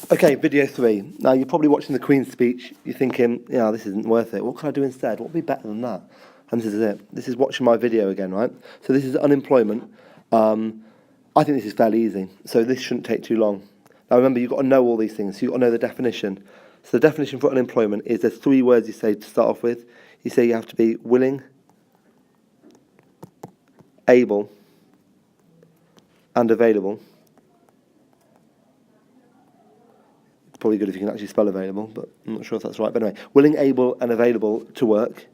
Okay, video 3. Now, you're probably watching the Queen's speech. You're thinking, yeah, this isn't worth it. What can I do instead? What would be better than that? And this is it. This is watching my video again, right? So this is unemployment. I think this is fairly easy. So this shouldn't take too long. Now, remember, you've got to know all these things. So you've got to know the definition. So the definition for unemployment is there's 3 words you say to start off with. You say you have to be willing, able, and available. Probably good if you can actually spell available, but I'm not sure if that's right. But anyway, willing, able, and available to work,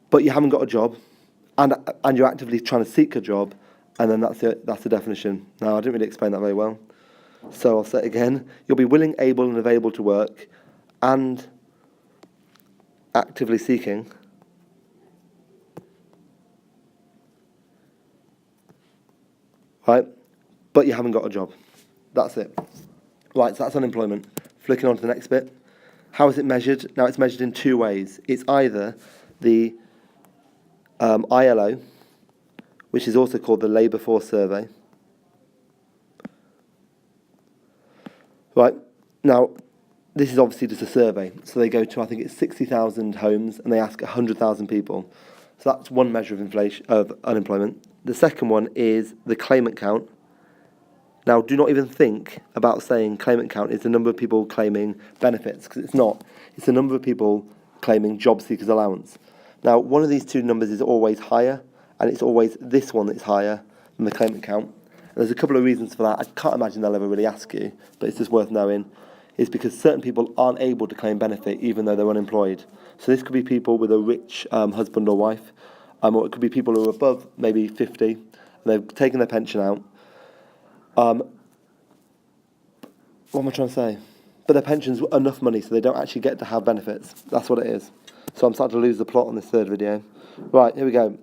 but you haven't got a job, and you're actively trying to seek a job, and then that's the definition. Now, I didn't really explain that very well, so I'll say it again. You'll be willing, able, and available to work, and actively seeking right, but you haven't got a job. That's it. Right, so that's unemployment. Flicking on to the next bit. How is it measured? Now, it's measured in 2 ways. It's either the ILO, which is also called the Labour Force Survey. Right, now, this is obviously just a survey. So they go to, I think it's 60,000 homes, and they ask 100,000 people. So that's one measure of unemployment. The second one is the claimant count. Now, do not even think about saying claimant count is the number of people claiming benefits, because it's not. It's the number of people claiming job seekers allowance. Now, one of these 2 numbers is always higher, and it's always this one that's higher than the claimant count. And there's a couple of reasons for that. I can't imagine they'll ever really ask you, but it's just worth knowing. Is because certain people aren't able to claim benefit even though they're unemployed. So this could be people with a rich husband or wife, or it could be people who are above maybe 50, and they've taken their pension out. What am I trying to say? But their pension's enough money so they don't actually get to have benefits. That's what it is. So I'm starting to lose the plot on this 3rd video. Right, here we go.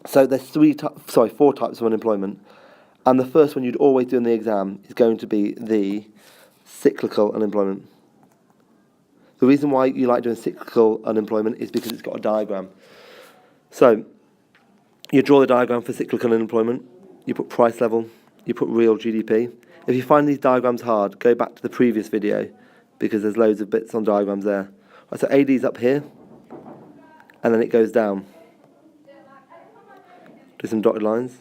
So there's 4 types of unemployment. And the first one you'd always do in the exam is going to be the cyclical unemployment. The reason why you like doing cyclical unemployment is because it's got a diagram. So you draw the diagram for cyclical unemployment. You put price level. You put real GDP. If you find these diagrams hard, go back to the previous video because there's loads of bits on diagrams there. Right, so AD's up here, and then it goes down. Do some dotted lines.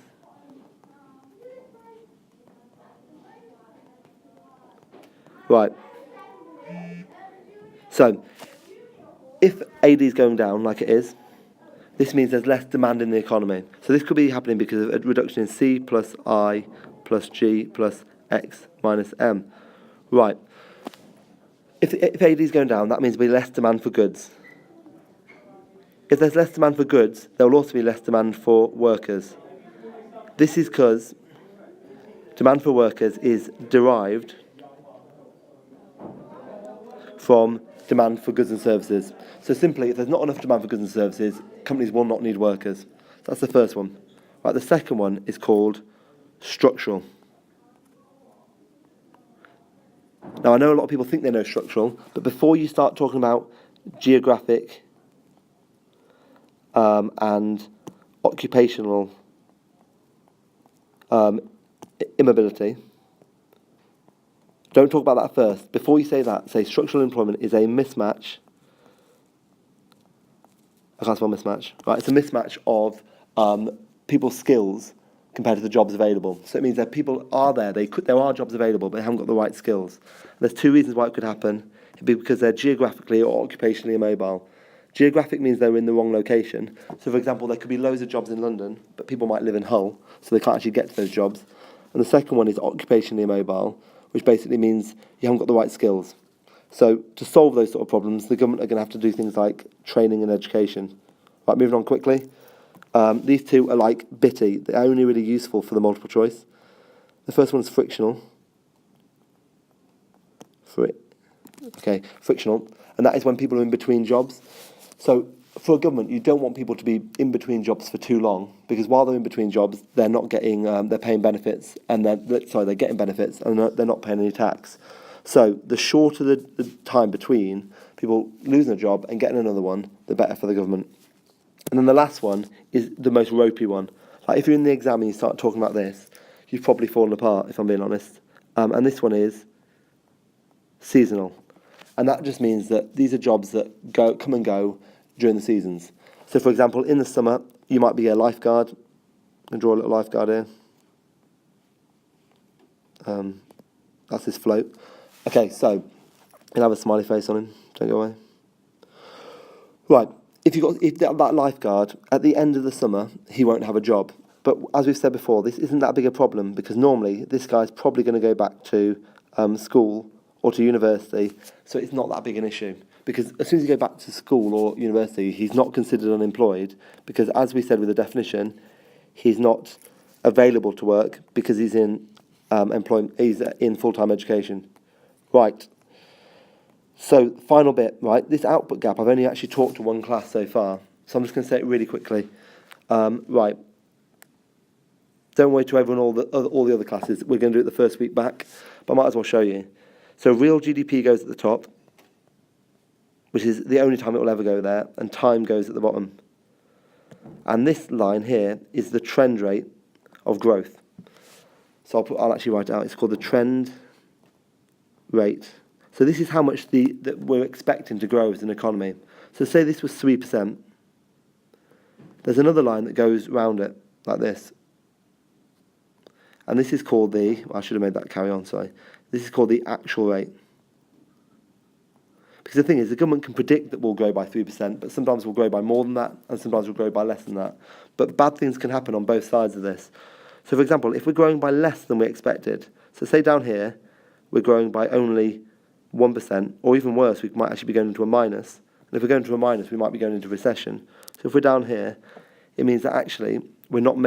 Right. So, if AD is going down like it is, this means there's less demand in the economy. So this could be happening because of a reduction in C plus I plus G plus X minus M. Right. If AD is going down, that means there'll be less demand for goods. If there's less demand for goods, there will also be less demand for workers. This is because demand for workers is derived from demand for goods and services. So simply, if there's not enough demand for goods and services, companies will not need workers. That's the first one. Right, the second one is called structural. Now, I know a lot of people think they know structural, but before you start talking about geographic and occupational immobility, don't talk about that first. Before you say that, say structural employment is a mismatch. I can't spell mismatch. Right, it's a mismatch of people's skills compared to the jobs available. So it means that people are there, there are jobs available, but they haven't got the right skills. And there's 2 reasons why it could happen. It'd be because they're geographically or occupationally immobile. Geographic means they're in the wrong location. So, for example, there could be loads of jobs in London, but people might live in Hull, so they can't actually get to those jobs. And the second one is occupationally immobile, which basically means you haven't got the right skills. So, to solve those sort of problems, the government are going to have to do things like training and education. Right, moving on quickly. These 2 are like bitty. They're only really useful for the multiple choice. The first one is frictional. Frictional. And that is when people are in between jobs. So for a government, you don't want people to be in between jobs for too long, because while they're in between jobs, they're not getting, they're paying benefits, and they're getting benefits, and they're not paying any tax. So the shorter the time between people losing a job and getting another one, the better for the government. And then the last one is the most ropey one. Like if you're in the exam and you start talking about this, you've probably fallen apart, if I'm being honest. And this one is seasonal. And that just means that these are jobs that come and go during the seasons. So, for example, in the summer, you might be a lifeguard. I'm going to draw a little lifeguard here. That's his float. Okay, so he'll have a smiley face on him. Don't go away. Right, if that lifeguard, at the end of the summer, he won't have a job. But as we've said before, this isn't that big a problem because normally this guy's probably going to go back to school or to university, so it's not that big an issue. Because as soon as you go back to school or university, he's not considered unemployed because, as we said with the definition, he's not available to work because he's in employment. He's in full-time education. Right. So, final bit, right? This output gap, I've only actually talked to one class so far, so I'm just going to say it really quickly. Right. Don't worry to everyone, all the other classes. We're going to do it the first week back, but I might as well show you. So, real GDP goes at the top, which is the only time it will ever go there, and time goes at the bottom. And this line here is the trend rate of growth. So I'll actually write it out. It's called the trend rate. So this is how much that we're expecting to grow as an economy. So say this was 3%. There's another line that goes round it, like this. And this is called I should have made that carry on, sorry. This is called the actual rate. Because the thing is, the government can predict that we'll grow by 3%, but sometimes we'll grow by more than that, and sometimes we'll grow by less than that. But bad things can happen on both sides of this. So, for example, if we're growing by less than we expected, so say down here, we're growing by only 1%, or even worse, we might actually be going into a minus. And if we're going into a minus, we might be going into recession. So if we're down here, it means that actually we're not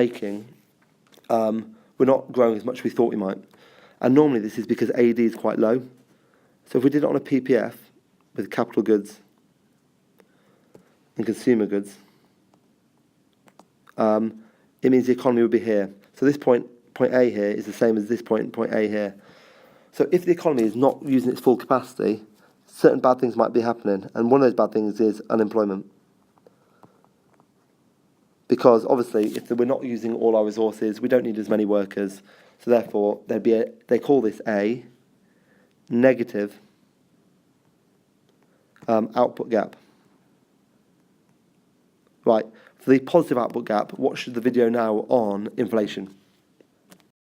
growing as much as we thought we might. And normally this is because AD is quite low. So if we did it on a PPF, with capital goods and consumer goods, it means the economy would be here. So this point A here is the same as this point A here. So if the economy is not using its full capacity, certain bad things might be happening. And one of those bad things is unemployment. Because obviously, if we're not using all our resources, we don't need as many workers. So therefore, they call this a negative output gap. Right, for the positive output gap, watch the video now on inflation.